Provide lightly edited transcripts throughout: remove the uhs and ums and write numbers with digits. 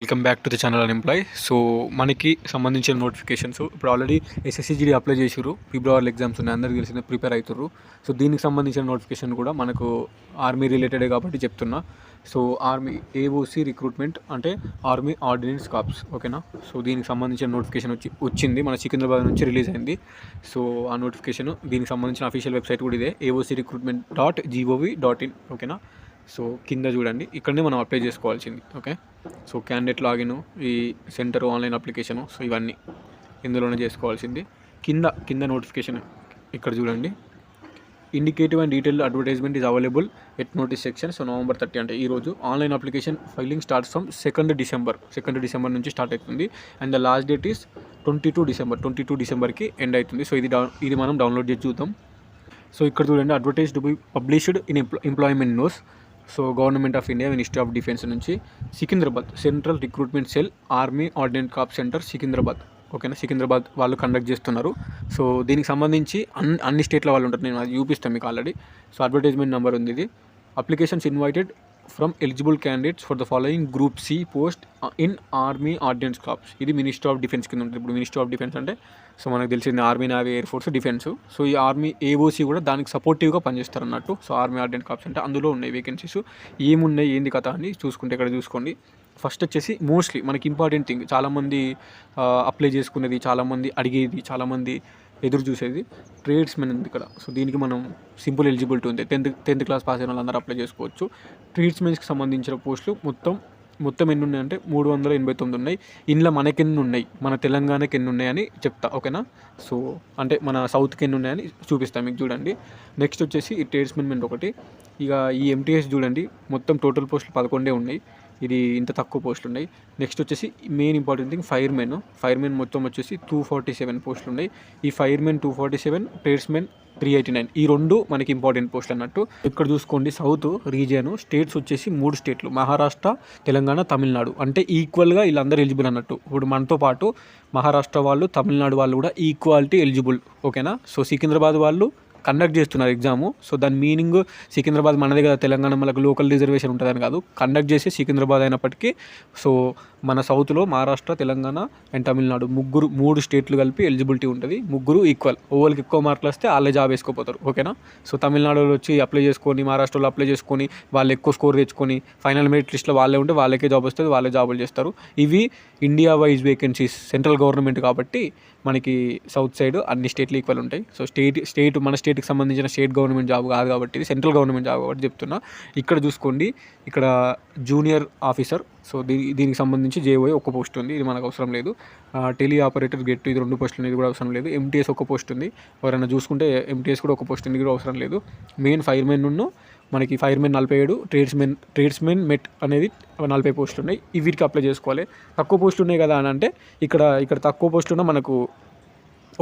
Welcome back to the channel unemploy. So మనకి సంబంధించిన notifications ఇప్పుడు ఆల్రెడీ ఎస్ఎస్సిజిడి అప్లై చేసిర్రు. ఫిబ్రవరి ఎగ్జామ్స్ ఉన్నాయి, అందరికీ తెలిసిందే, ప్రిపేర్ అవుతుర్రు. సో దీనికి సంబంధించిన నోటిఫికేషన్ కూడా మనకు ఆర్మీ రిలేటెడే కాబట్టి చెప్తున్నా. సో ఆర్మీ ఏఓసి రిక్రూట్మెంట్ అంటే ఆర్మీ ఆర్డినెన్స్ కార్ప్స్, ఓకేనా. సో దీనికి సంబంధించిన నోటిఫికేషన్ వచ్చింది, మన సికింద్రాబాద్ నుంచి రిలీజ్ అయింది. సో ఆ నోటిఫికేషన్, దీనికి సంబంధించిన అఫీషియల్ వెబ్సైట్ కూడా ఇదే, aocricruitment.gov.in, ఓకేనా. సో కింద చూడండి, ఇక్కడనే మనం అప్లై చేసుకోవాల్సింది, ఓకే. సో క్యాండిడేట్ లాగిన్, ఈ సెంటర్ ఆన్లైన్ అప్లికేషను, సో ఇవన్నీ ఇందులోనే చేసుకోవాల్సింది. కింద నోటిఫికేషన్ ఇక్కడ చూడండి, indicative and detail advertisement is available at notice section. So November 30 అంటే ఈరోజు online application filing starts from 2nd December నుంచి స్టార్ట్ అవుతుంది. And the last date is 22 Decemberకి ఎండ్ అవుతుంది. సో ఇది మనం డౌన్లోడ్ చేసి చూద్దాం. సో ఇక్కడ చూడండి, advertise to be published in employment news. So government of India, ministry of defence నుంచి, Secunderabad central recruitment cell, army ordnance corps centre, Secunderabad, ఓకేనా. సికింద్రాబాద్ వాళ్ళు కండక్ట్ చేస్తున్నారు. సో దీనికి సంబంధించి అన్ని స్టేట్ల వాళ్ళు ఉంటారు, నేను అది చూపిస్తాను మీకు ఆల్రెడీ. సో అడ్వర్టైజ్మెంట్ నెంబర్ ఉంది ఇది. Applications invited from eligible candidates for the following group C post in army ordnance corps. ఇది మినిస్ట్రీ ఆఫ్ డిఫెన్స్ కింద ఉంటుంది. ఇప్పుడు మినిస్ట్రీ ఆఫ్ డిఫెన్స్ అంటే సో మనకు తెలిసింది army, navy, air force, defence. So ఈ ఆర్మీ ఏఓసి కూడా దానికి సపోర్టివ్గా పనిచేస్తారు అన్నట్టు. సో ఆర్మీ ఆర్డినెన్స్ కార్ప్స్ అంటే అందులో ఉన్నాయి వేకెన్సీస్. ఏమున్నాయి ఏంది కథ అని చూసుకుంటే ఇక్కడ చూసుకోండి. ఫస్ట్ వచ్చేసి మోస్ట్లీ మనకి ఇంపార్టెంట్ థింగ్, చాలామంది అప్లై చేసుకునేది, చాలామంది అడిగేది, చాలామంది ఎదురు చూసేది ట్రేడ్స్మెన్ ఉంది ఇక్కడ. సో దీనికి మనం సింపుల్ ఎలిజిబిలిటీ ఉంది, 10th క్లాస్ పాస్ అయిన వాళ్ళందరూ అప్లై చేసుకోవచ్చు. ట్రేడ్స్మెన్స్కి సంబంధించిన పోస్టులు మొత్తం ఎన్ని ఉన్నాయంటే 389 ఉన్నాయి. ఇందులో మనకి ఎన్ని ఉన్నాయి, మన తెలంగాణకి ఎన్ని ఉన్నాయని చెప్తా, ఓకేనా. సో అంటే మన సౌత్కి ఎన్ని ఉన్నాయని చూపిస్తాను మీకు, చూడండి. నెక్స్ట్ వచ్చేసి ఈ ట్రేడ్స్మెన్ ఒకటి. ఇక ఈ ఎంటీఎస్ చూడండి, మొత్తం టోటల్ పోస్టులు 11 ఉన్నాయి. ఇది ఇంత తక్కువ పోస్టులు ఉన్నాయి. నెక్స్ట్ వచ్చేసి మెయిన్ ఇంపార్టెంట్ థింగ్ ఫైర్మెన్ మొత్తం వచ్చేసి 247 పోస్టులు ఉన్నాయి. ఈ ఫైర్మెన్ 247, ట్రేడ్స్మెన్ 389. ఈ రెండు మనకి ఇంపార్టెంట్ పోస్టులు అన్నట్టు. ఇక్కడ చూసుకోండి, సౌత్ రీజియన్ స్టేట్స్ వచ్చేసి 3 స్టేట్లు, మహారాష్ట్ర, తెలంగాణ, తమిళనాడు. అంటే ఈక్వల్గా వీళ్ళందరూ ఎలిజిబుల్ అన్నట్టు. ఇప్పుడు మనతో పాటు మహారాష్ట్ర వాళ్ళు, తమిళనాడు వాళ్ళు కూడా ఈక్వాలిటీ ఎలిజిబుల్, ఓకేనా. సో సికింద్రాబాద్ వాళ్ళు కండక్ట్ చేస్తున్నారు ఎగ్జాము. సో దాని మీనింగ్ సికింద్రాబాద్ మనదే కదా, తెలంగాణ మనకు లోకల్ రిజర్వేషన్ ఉంటుందని కాదు, కండక్ట్ చేసి సికింద్రాబాద్ అయినప్పటికీ సో మన సౌత్లో మహారాష్ట్ర, తెలంగాణ అండ్ తమిళనాడు 3 స్టేట్లు కలిపి ఎలిజిబిలిటీ ఉంటుంది. ముగ్గురు ఈక్వల్, ఓవర్కి ఎక్కువ మార్కులు వస్తే వాళ్ళే జాబ్ వేసుకోపోతారు, ఓకేనా. సో తమిళనాడులో వచ్చి అప్లై చేసుకొని, మహారాష్ట్రలో అప్లై చేసుకొని, వాళ్ళు ఎక్కువ స్కోర్ తెచ్చుకొని ఫైనల్ మెరిట్ లిస్ట్లో వాళ్ళే ఉంటే వాళ్ళకే జాబ్ వస్తుంది, వాళ్ళే జాబులు చేస్తారు. ఇవి India wise vacancies, central government కాబట్టి మనకి సౌత్ సైడ్ అన్ని స్టేట్లు ఈక్వల్ ఉంటాయి. సో స్టేట్ మన స్టేట్కి సంబంధించిన స్టేట్ గవర్నమెంట్ జాబ్ కాదు కాబట్టి, ఇది సెంట్రల్ గవర్నమెంట్ జాబ్ కాబట్టి చెప్తున్నా. ఇక్కడ చూసుకోండి, ఇక్కడ జూనియర్ ఆఫీసర్, సో దీనికి సంబంధించి జేఓఏ ఒక పోస్ట్ ఉంది, ఇది మనకు అవసరం లేదు. టెలి ఆపరేటర్ గెట్, ఇది 2 పోస్టులు ఉన్నాయి, ఇది కూడా అవసరం లేదు. ఎంటీఎస్ ఒక పోస్ట్ ఉంది, ఎవరైనా చూసుకుంటే ఎంటీఎస్ కూడా ఒక పోస్ట్ ఉంది, ఇది కూడా అవసరం లేదు. మెయిన్ ఫైర్మెన్ మనకి ఫైర్మెన్ 47, ట్రేడ్స్మెన్ మెట్ అనేది 40 పోస్టులు ఉన్నాయి. వీటికి అప్లై చేసుకోవాలి. తక్కువ పోస్టులు ఉన్నాయి కదా అని అంటే ఇక్కడ తక్కువ పోస్టులు ఉన్న మనకు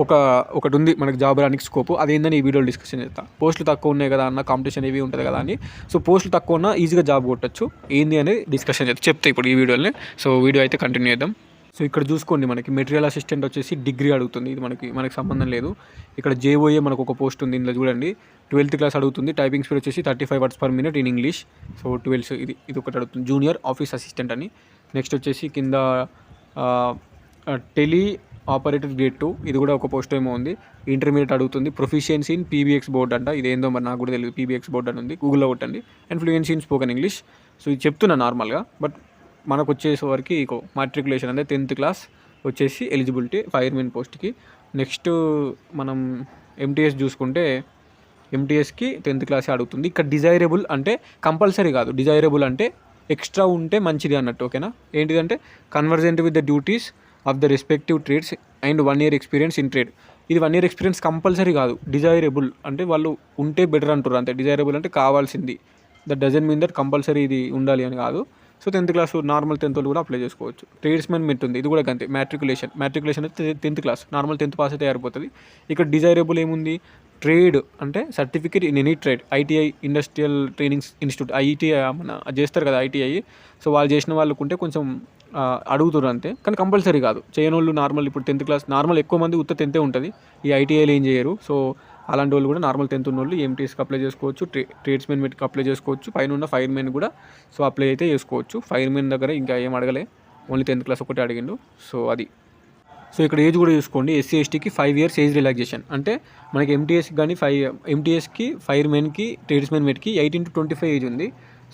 ఒకటి ఉంది మనకు జాబ్ రానికి స్కోప్, అదేందని ఈ వీడియోలో డిస్కషన్ చేస్తాను. పోస్టులు తక్కువ ఉన్నాయి కదా అన్న, కాంపిటీషన్ ఏవి ఉంటుంది కదా అని. సో పోస్టులు తక్కువ ఉన్నా ఈజీగా జాబ్ కొట్టచ్చు, ఏంది అనేది డిస్కషన్ చెప్తా ఇప్పుడు ఈ వీడియోని. సో వీడియో అయితే కంటిన్యూ చేద్దాం. సో ఇక్కడ చూసుకోండి, మనకి మెటీరియల్ అసిస్టెంట్ వచ్చేసి డిగ్రీ అడుగుతుంది, ఇది మనకి సంబంధం లేదు. ఇక్కడ జేఓఏ మనకు ఒక పోస్ట్ ఉంది, ఇందులో చూడండి 12th క్లాస్ అడుగుతుంది. టైపింగ్ స్పీడ్ వచ్చేసి 35 words per minute in English. So 12 ఇది ఒకటి అడుగుతుంది, జూనియర్ ఆఫీస్ అసిస్టెంట్ అని. నెక్స్ట్ వచ్చేసి కింద టెలి ఆపరేటర్ గ్రేడ్ 2, ఇది కూడా ఒక పోస్ట్ ఏమో ఉంది. ఇంటర్మీడియట్ అడుగుతుంది. ప్రొఫిషియన్సీ ఇన్ పీబీఎక్స్ బోర్డ్ అంట, ఇదేందో మరి నాకు కూడా తెలియదు. పీబీఎక్స్ బోర్డ్ అని ఉంది, గూగుల్లో కొట్టండి. And fluency in spoken English. So ఇది చెప్తున్నా నార్మల్గా, బట్ మనకు వచ్చేసరికి మాట్రికులేషన్ అంటే 10th క్లాస్ వచ్చేసి ఎలిజిబిలిటీ ఫైర్మెన్ పోస్ట్కి. నెక్స్ట్ మనం ఎంటీఎస్ చూసుకుంటే, ఎంటీఎస్కి 10th క్లాసే అడుగుతుంది. ఇక్కడ డిజైరబుల్ అంటే కంపల్సరీ కాదు, డిజైరబుల్ అంటే ఎక్స్ట్రా ఉంటే మంచిది అన్నట్టు, ఓకేనా. ఏంటిదంటే convergent with the duties of the respective trades and 1 year experience in trade. ఇది 1 year ఎక్స్పీరియన్స్ కంపల్సరీ కాదు, డిజైరబుల్ అంటే వాళ్ళు ఉంటే బెటర్ అంటారు అంతే. డిజైరబుల్ అంటే కావాల్సింది, that doesn't mean that compulsory ఇది ఉండాలి అని కాదు. So 10th class normal 10th వాళ్ళు కూడా అప్లై చేసుకోవచ్చు. ట్రేడ్స్మెన్ మెట్ ఉంది, ఇది కూడా అంతే. మ్యాట్రికులేషన్ అయితే 10th class, normal 10th pass అయితే అయిపోతుంది. ఇక్కడ డిజైరబుల్ ఏముంది, ట్రేడ్ అంటే certificate in any trade, ITI industrial training institute, ITI మన చేస్తారు కదా ఐటీఐ. సో వాళ్ళు చేసిన వాళ్ళకు ఉంటే కొంచెం అడుగుతారు అంతే, కానీ కంపల్సరీ కాదు. చేయని వాళ్ళు నార్మల్ ఇప్పుడు 10th క్లాస్ నార్మల్ ఎక్కువ మంది ఉత్త 10th ఉంటుంది, ఈ ఐటీఐలో ఏం చేయరు. సో అలాంటి వాళ్ళు కూడా నార్మల్ 10th ఉన్న వాళ్ళు ఎంటీఎస్కి అప్లై చేసుకోవచ్చు, ట్రేడ్స్మెన్ మెట్కి అప్లై చేసుకోవచ్చు. పైన ఉన్న ఫైర్మెన్ కూడా సో అప్లై అయితే చేసుకోవచ్చు. ఫైర్మెన్ దగ్గర ఇంకా ఏం అడగలే, ఓన్లీ 10th క్లాస్ ఒకటే అడిగిండు. సో అది. సో ఇక్కడ ఏజ్ కూడా చూసుకోండి. ఎస్సీ ఎస్టీకి 5 years ఏజ్ రిలాక్సేషన్. అంటే మనకి ఎంటీఎస్కి కానీ ఎంటీఎస్కి, ఫైర్మెన్కి, ట్రేడ్స్మెన్కి 18 to 25 ఏజ్ ఉంది.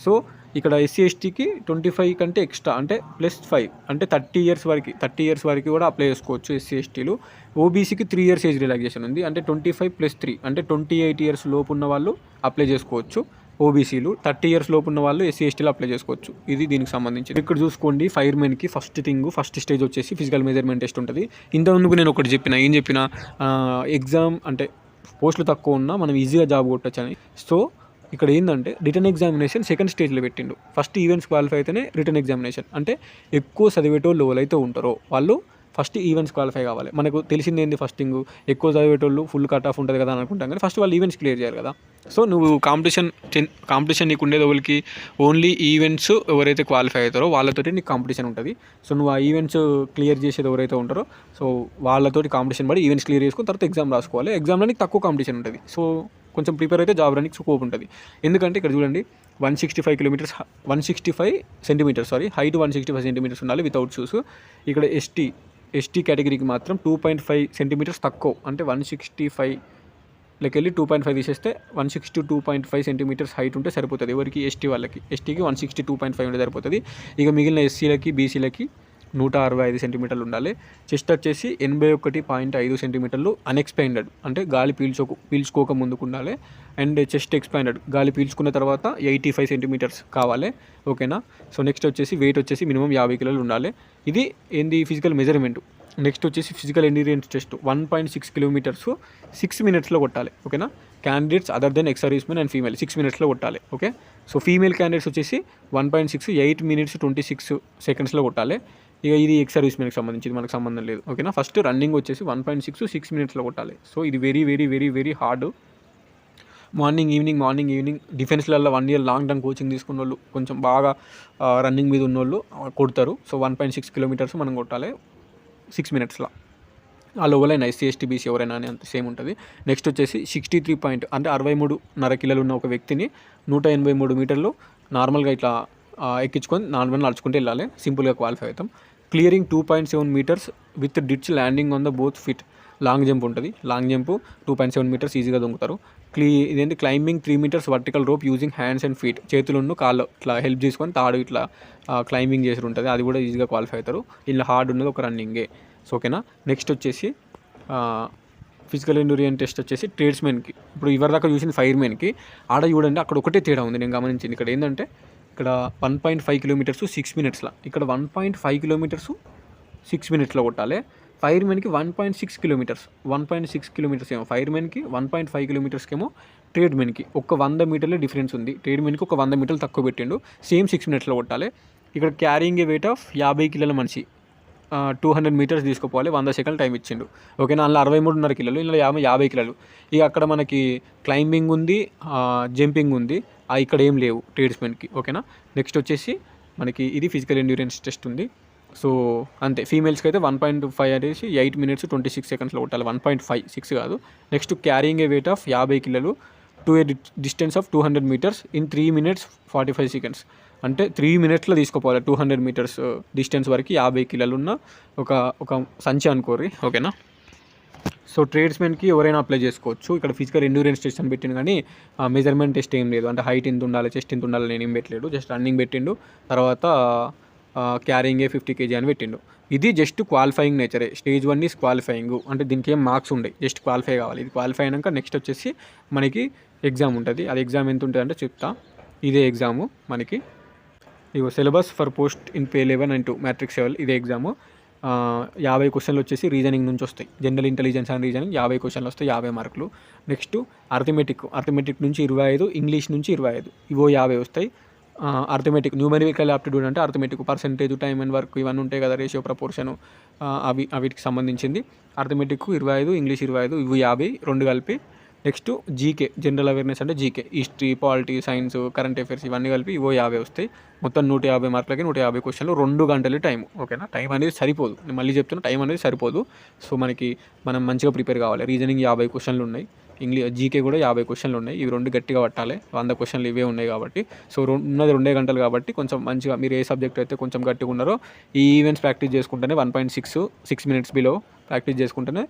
సో ఇక్కడ ఎస్సీ ఎస్టీకి 25 కంటే ఎక్స్ట్రా అంటే +5 అంటే 30 years వరకు కూడా అప్లై చేసుకోవచ్చు ఎస్సీ ఎస్టీలు. ఓబీసీకి 3 years ఏజ్ రిలాక్సేషన్ ఉంది. అంటే 25 + 3 అంటే 28 years లోపు ఉన్న వాళ్ళు అప్లై చేసుకోవచ్చు ఓబీసీలు. 30 years లోపు ఉన్న వాళ్ళు ఎస్సీ ఎస్టీలో అప్లై చేసుకోవచ్చు. ఇది దీనికి సంబంధించి. ఇక్కడ చూసుకోండి, ఫైర్మెన్కి ఫస్ట్ స్టేజ్ వచ్చేసి ఫిజికల్ మెజర్మెంట్ టెస్ట్ ఉంటుంది. ఇంతకుముందు నేను ఒకటి ఏం చెప్పిన ఎగ్జామ్ అంటే పోస్టులు తక్కువ ఉన్నా మనం ఈజీగా జాబ్ కొట్టచ్చు అని. సో ఇక్కడ ఏంటంటే రిటర్న్ ఎగ్జామినేషన్ సెకండ్ స్టేజ్లో పెట్టిండు. ఫస్ట్ ఈవెంట్స్ క్వాలిఫై అయితేనే రిటర్న్ ఎగ్జామినేషన్. అంటే ఎక్కువ చదివేటోళ్ళు ఎవరైతే ఉంటారో వాళ్ళు ఫస్ట్ ఈవెంట్స్ క్వాలిఫై కావాలి. మనకు తెలిసింది ఏంది, ఫస్టింగ్ ఎక్కువ చదివేటోళ్ళు ఫుల్ కట్ ఆఫ్ ఉంటుంది కదా అని అనుకుంటాం, కానీ ఫస్ట్ వాళ్ళు ఈవెంట్స్ క్లియర్ చేయాలి కదా. సో నువ్వు కాంపిటీషన్ నీకు ఉండేది ఎవరికి, ఓన్లీ ఈవెంట్స్ ఎవరైతే క్వాలిఫై అవుతారో వాళ్ళతోటి నీకు కాంపిటీషన్ ఉంటుంది. సో నువ్వు ఆ ఈవెంట్స్ క్లియర్ చేసేది ఎవరైతే ఉంటారో సో వాళ్ళతోటి కాంపిటీషన్ పడి ఈవెంట్స్ క్లియర్ చేసుకుని తర్వాత ఎగ్జామ్ రాసుకోవాలి. ఎగ్జామ్లో నీకు తక్కువ కాంపిటీషన్ ఉంటుంది. సో కొంచెం ప్రిపేర్ అయితే జాబ్ రానికి స్కోప్ ఉంటుంది. ఎందుకంటే ఇక్కడ చూడండి 165 సెంటీమీటర్స్ హైట్ 165 సెంటీమీటర్స్ ఉండాలి వితౌట్ షూస్. ఇక్కడ ఎస్టీ కేటగిరీకి మాత్రం 2.5 సెంటీమీటర్స్ తక్కువ. అంటే 165 వెళ్ళి 2.5 తీసేస్తే 162.5 సెంటీమీటర్స్ హైట్ ఉంటే సరిపోతుంది. ఎవరికి, ఎస్టీకి 162.5 ఉంటే సరిపోతుంది. ఇక మిగిలిన ఎస్సీలకి బీసీలకి 165 సెంటీమీటర్లు ఉండాలి. చెస్ట్ వచ్చేసి 81.5 సెంటీమీటర్లు అన్ఎక్స్పాండెడ్ అంటే గాలి పీల్చుకోక ముందుకు ఉండాలి. అండ్ చెస్ట్ ఎక్స్పాండెడ్ గాలి పీల్చుకున్న తర్వాత 85 సెంటీమీటర్స్ కావాలి. ఓకేనా. సో నెక్స్ట్ వచ్చేసి వెయిట్ వచ్చేసి మినిమం 50 కిలోలు ఉండాలి. ఇది ఏంది ఫిజికల్ మెజర్మెంట్. నెక్స్ట్ వచ్చేసి ఫిజికల్ ఎండ్యూరెన్స్ టెస్ట్ 1.6 kilometers 6 minutesలో కొట్టాలి. ఓకేనా. Candidates other than ex servicemen and female 6 minutesలో కొట్టాలి. ఓకే. సో ఫీమేల్ క్యాండిడేట్స్ వచ్చేసి 1.6 8 minutes 26 secondsలో కొట్టాలి. ఇక ఇది ఎక్స్ సర్వీస్మెన్కి సంబంధించి మనకు సంబంధం లేదు. ఓకేనా. ఫస్ట్ రన్నింగ్ వచ్చేసి 1.6 6 minutesలో కొట్టాలి. సో ఇది very very very very hard. Morning evening డిఫెన్స్లలో 1 year లాంగ్ టర్మ్ కోచింగ్ తీసుకున్న వాళ్ళు కొంచెం బాగా రన్నింగ్ మీద ఉన్న వాళ్ళు కొడతారు. సో 1.6 kilometers మనం కొట్టాలి 6 minutesలో. వాళ్ళు ఎవరైనా ఎస్సీ ఎస్టీ బీసీ ఎవరైనా అని అంత సేమ్ ఉంటుంది. నెక్స్ట్ వచ్చేసి 63 అంటే 63.5 కిలోలు ఉన్న ఒక వ్యక్తిని 183 మీటర్లు నార్మల్గా ఇట్లా ఎక్కించుకొని నార్మల్ నడుచుకుంటూ వెళ్ళాలి. సింపుల్గా క్వాలిఫై అవుతాం. Clearing 2.7 meters with ditch landing on the both feet. Long jump ఉంటుంది. లాంగ్ జంప్ 2.7 meters ఈజీగా దొంగతారు. ఇదేంటి climbing 3 meters vertical rope using hands and feet. చేతులను కాళ్ళు ఇట్లా హెల్ప్ చేసుకొని తాడు ఇట్లా క్లైంబింగ్ చేసి ఉంటుంది. అది కూడా ఈజీగా క్వాలిఫై అవుతారు. ఇలా హార్డ్ ఉన్నది ఒక రన్నింగే. సో ఓకేనా. నెక్స్ట్ వచ్చేసి ఫిజికల్ ఎండ్యూరెన్స్ టెస్ట్ వచ్చేసి ట్రేడ్స్మెన్కి. ఇప్పుడు ఇవరిదాకా చూసిన ఫైర్మెన్కి ఆడ చూడండి అక్కడ ఒకటే తేడా ఉంది నేను గమనించింది. ఇక్కడ ఏంటంటే ఇక్కడ 1.5 kilometers 6 minutesలో, ఇక్కడ 1.5 kilometers 6 minutesలో కొట్టాలి. ఫైర్మెన్కి 1.6 kilometers ఏమో ఫైర్మెన్కి, 1.5 kilometers ఏమో ట్రేడ్మెన్కి. ఒక 100 మీటర్ల డిఫరెన్స్ ఉంది. ట్రేడ్మెన్కి ఒక 100 మీటర్లు తక్కువ పెట్టిండు. సేమ్ 6 minutesలో కొట్టాలి. ఇక్కడ క్యారింగ్ ఏ వెయిట్ ఆఫ్ 50 కిలోల మనిషి 200 meters తీసుకుపోవాలి. 100 seconds టైం ఇచ్చిండు. ఓకేనా. అందులో 63.5 కిలోలు, ఇందులో 50 కిలోలు. ఇక అక్కడ మనకి క్లైంబింగ్ ఉంది, జంపింగ్ ఉంది. ఇక్కడ ఏం లేవు ట్రేడ్స్మెన్కి. ఓకేనా. నెక్స్ట్ వచ్చేసి మనకి ఇది ఫిజికల్ ఎండ్యూరెన్స్ టెస్ట్ ఉంది. సో అంతే. ఫీమేల్స్కి అయితే 1.5 అనేసి 8 minutes 26 secondsలో కొట్టాలి. 1.5 6 కాదు. Next carrying A weight of 50 కిలోలు to a distance of 200 meters in 3 minutes 45 seconds. అంటే 3 minutesలో తీసుకోపోవాలి 200 meters డిస్టెన్స్ వరకు 50 కిలోలు ఉన్న ఒక సంచి అనుకోరి. ఓకేనా. సో ట్రేడ్స్మెన్కి ఎవరైనా అప్లై చేసుకోవచ్చు. ఇక్కడ ఫిజికల్ ఎండ్యూరెన్స్ టెస్ట్ అని పెట్టిండు, కానీ మెజర్మెంట్ టెస్ట్ ఏం లేదు. అంటే హైట్ ఎంత ఉండాలి, చెస్ట్ ఎంత ఉండాలి నేను ఏం పెట్టలేడు. జస్ట్ రన్నింగ్ పెట్టిండు. తర్వాత క్యారింగ్ 50 kg అని పెట్టిండు. ఇది జస్ట్ క్వాలిఫైయింగ్ నేచరే. Stage 1 is qualifying. అంటే దీనికి ఏం మార్క్స్ ఉండవు, జస్ట్ క్వాలిఫై కావాలి. ఇది క్వాలిఫై అయినాక నెక్స్ట్ వచ్చేసి మనకి ఎగ్జామ్ ఉంటుంది. అది ఎగ్జామ్ ఎంత ఉంటుంది అంటే చెప్తా. ఇదే ఎగ్జాము మనకి. ఇగో syllabus for post in pay 11 and 2 matrix level. ఇదే ఎగ్జాము. 50 questions వచ్చేసి రీజనింగ్ నుంచి వస్తాయి. General intelligence and reasoning 50 questions వస్తాయి, 50 మార్కులు. నెక్స్ట్ అర్థమెటిక్ నుంచి 25, ఇంగ్లీష్ నుంచి 25, ఇవో 50 వస్తాయి. అర్థమెటిక్ న్యూమరికల్ ఆప్టిట్యూడ్ అంటే arithmetic percentage, time and work ఇవన్నీ ఉంటాయి కదా, రేషియో ప్రపోర్షను, వీటికి సంబంధించింది. అర్థమెటిక్ 25, ఇంగ్లీష్ 25, ఇవి 50 రెండు కలిపి. నెక్స్ట్ జీకే జనరల్ అవేర్నెస్ అంటే GK, history, polity, science, current affairs ఇవన్నీ కలిపి ఇవో 50 వస్తాయి. మొత్తం 150 మార్కులకి 150 questions, 2 గంటలు టైం. ఓకేనా. టైం అనేది సరిపోదు, నేను మళ్ళీ చెప్తున్నా, టైం అనేది సరిపోదు. సో మనం మంచిగా ప్రిపేర్ కావాలి. రీజనింగ్ 50 questions ఉన్నాయి, జీకే కూడా 50 క్వశ్చన్లు ఉన్నాయి. ఇవి 2 గట్టిగా పట్టాలి. 100 క్వశ్చన్లు ఇవే ఉన్నాయి కాబట్టి. సో ఉన్నది 2 గంటలు కాబట్టి కొంచెం మంచిగా మీరు ఏ సబ్జెక్ట్ అయితే కొంచెం గట్టిగా ఉన్నారో ఈ ఈవెంట్స్ ప్రాక్టీస్ చేసుకుంటేనే 1.6 మినిట్స్ బిలో ప్రాక్టీస్ చేసుకుంటేనే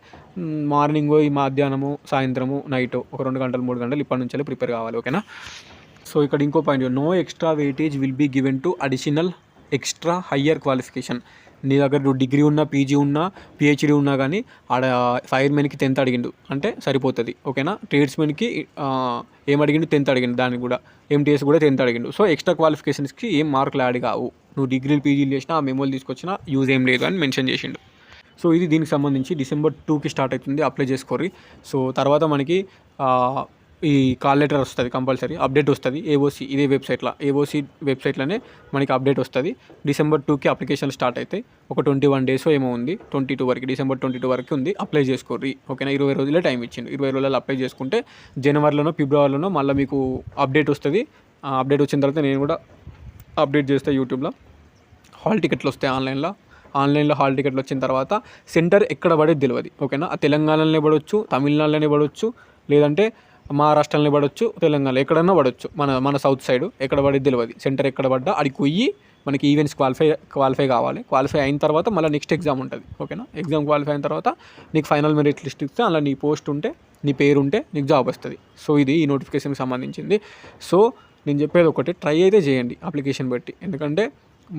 మార్నింగ్, ఈ మధ్యాహ్నము, సాయంత్రము, నైట్ ఒక 2 గంటలు 3 గంటలు ఇప్పటి నుంచే ప్రిపేర్ కావాలి. ఓకేనా. సో ఇక్కడ ఇంకో point, no extra weightage will be given to additional extra higher qualification. నీ దగ్గర నువ్వు డిగ్రీ ఉన్నా, పీజీ ఉన్నా, పిహెచ్డీ ఉన్నా కానీ ఆడ ఫైర్మెన్కి 10th అడిగిండు అంటే సరిపోతుంది. ఓకేనా. ట్రేడ్స్మెన్కి ఏం అడిగిండు, 10th అడిగిండు. దానికి కూడా ఎంటీఎస్ కూడా 10th అడిగిండు. సో ఎక్స్ట్రా క్వాలిఫికేషన్స్కి ఏం మార్కులు యాడ్ కావు. నువ్వు డిగ్రీలు పీజీలు చేసినా, ఆ మెమోలు తీసుకొచ్చినా యూజ్ ఏం లేదు అని మెన్షన్ చేసిండు. సో ఇది దీనికి సంబంధించి December 2కి స్టార్ట్ అవుతుంది. అప్లై చేసుకోర్రి. సో తర్వాత మనకి ఈ కాల్ లెటర్ వస్తుంది, కంపల్సరీ అప్డేట్ వస్తుంది. ఏఓసీ ఇదే ఏఓసీ వెబ్సైట్లోనే మనకి అప్డేట్ వస్తుంది. December 2కి అప్లికేషన్ స్టార్ట్ అవుతాయి. ఒక 21 డేస్ ఏమో ఉంది, 22 వరకు, December 22 వరకు ఉంది. అప్లై చేసుకోర్రి. ఓకేనా. 20 రోజులే టైం ఇచ్చింది. 20 రోజుల్లో అప్లై చేసుకుంటే జనవరిలోనో ఫిబ్రవరిలోనో మళ్ళీ మీకు అప్డేట్ వస్తుంది. అప్డేట్ వచ్చిన తర్వాత నేను కూడా అప్డేట్ చేస్తాను యూట్యూబ్లో. హాల్ టికెట్లు వస్తాయి ఆన్లైన్లో హాల్ టికెట్లు వచ్చిన తర్వాత సెంటర్ ఎక్కడ పడేది తెలియదు. ఓకేనా. తెలంగాణలోనే పడవచ్చు, తమిళనాడులోనే పడవచ్చు, లేదంటే మహారాష్ట్రలోనే పడవచ్చు, తెలంగాణలో ఎక్కడన్నా పడవచ్చు. మన సౌత్ సైడ్ ఎక్కడ పడేది తెలియదు. సెంటర్ ఎక్కడ పడ్డా అడిగి పోయి మనకి ఈవెంట్స్ క్వాలిఫై కావాలి. క్వాలిఫై అయిన తర్వాత మళ్ళీ నెక్స్ట్ ఎగ్జామ్ ఉంటుంది. ఓకేనా. ఎగ్జామ్ క్వాలిఫై అయిన తర్వాత నీకు ఫైనల్ మెరిట్ లిస్ట్ ఇస్తే అలా నీ పోస్ట్ ఉంటే, నీ పేరు ఉంటే నీకు జాబ్ వస్తుంది. సో ఇది ఈ నోటిఫికేషన్కి సంబంధించింది. సో నేను చెప్పేది ఒకటి, ట్రై అయితే చేయండి అప్లికేషన్ బట్టి. ఎందుకంటే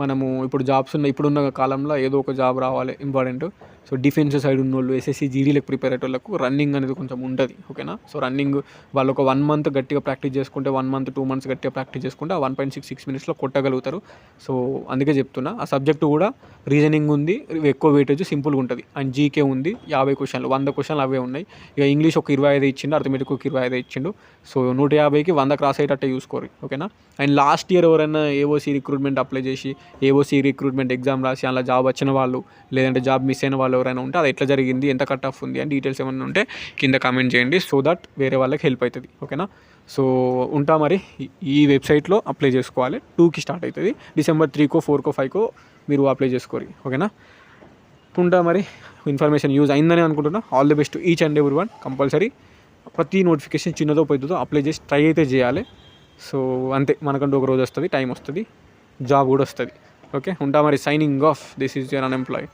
మనము ఇప్పుడు జాబ్స్ ఇప్పుడున్న కాలంలో ఏదో ఒక జాబ్ రావాలి, ఇంపార్టెంట్. సో డిఫెన్స్ సైడ్ ఉన్న వాళ్ళు, ఎస్ఎస్సి జీడీలకు ప్రిపేర్ అయ్యే వాళ్ళకు రన్నింగ్ అనేది కొంచెం ఉంటుంది. ఓకేనా. సో రన్నింగ్ వాళ్ళు ఒక 1 month గట్టిగా ప్రాక్టీస్ చేసుకుంటే, 1 month 2 months గట్టిగా ప్రాక్టీస్ చేసుకుంటే ఆ 1.66 మినిట్స్లో కొట్టగలుగుతారు. సో అందుకే చెప్తున్నా. ఆ సబ్జెక్టు కూడా రీజనింగ్ ఉంది, ఎక్కువ వెయిటేజ్, సింపుల్గా ఉంటుంది. అండ్ జీకే ఉంది, 50 క్వశ్చన్లు, 100 క్వశ్చన్లు అవే ఉన్నాయి. ఇక ఇంగ్లీష్ ఒక 25 ఇచ్చిండు, అర్థమెటిక్ ఒక 25 ఇచ్చిండు. సో 150కి 100 క్రాస్ అయ్యేటట్టే చూసుకోరు. ఓకేనా. అండ్ లాస్ట్ ఇయర్ ఎవరైనా ఏఓసీ రిక్రూట్మెంట్ అప్లై చేసి, ఏఓసీ రిక్రూట్మెంట్ ఎగ్జామ్ రాసి అలా జాబ్ వచ్చిన వాళ్ళు, లేదంటే జాబ్ మిస్ అయిన వాళ్ళు ఎవరైనా ఉంటే అది ఎట్లా జరిగింది, ఎంత కట్ ఆఫ్ ఉంది అని డీటెయిల్స్ ఏమైనా ఉంటే కింద కామెంట్ చేయండి. సో దట్ వేరే వాళ్ళకి హెల్ప్ అవుతుంది. ఓకేనా. సో ఉంటా మరి. ఈ వెబ్సైట్లో అప్లై చేసుకోవాలి. 2కి స్టార్ట్ అవుతుంది. December 3కో 4కో 5కో మీరు అప్లై చేసుకోరు. ఓకేనా. ఉంటా మరి. ఇన్ఫర్మేషన్ యూజ్ అయిందని అనుకుంటున్నా. All the best each and every one. Compulsory ప్రతి నోటిఫికేషన్ చిన్నదో పెద్దదో అప్లై చేసి ట్రై అయితే చేయాలి. సో అంతే, మనకంటూ ఒక రోజు వస్తుంది, టైం వస్తుంది, జాబ్ కూడా వస్తుంది. ఓకే. ఉంటా మరి. Signing off. This is your unemployed.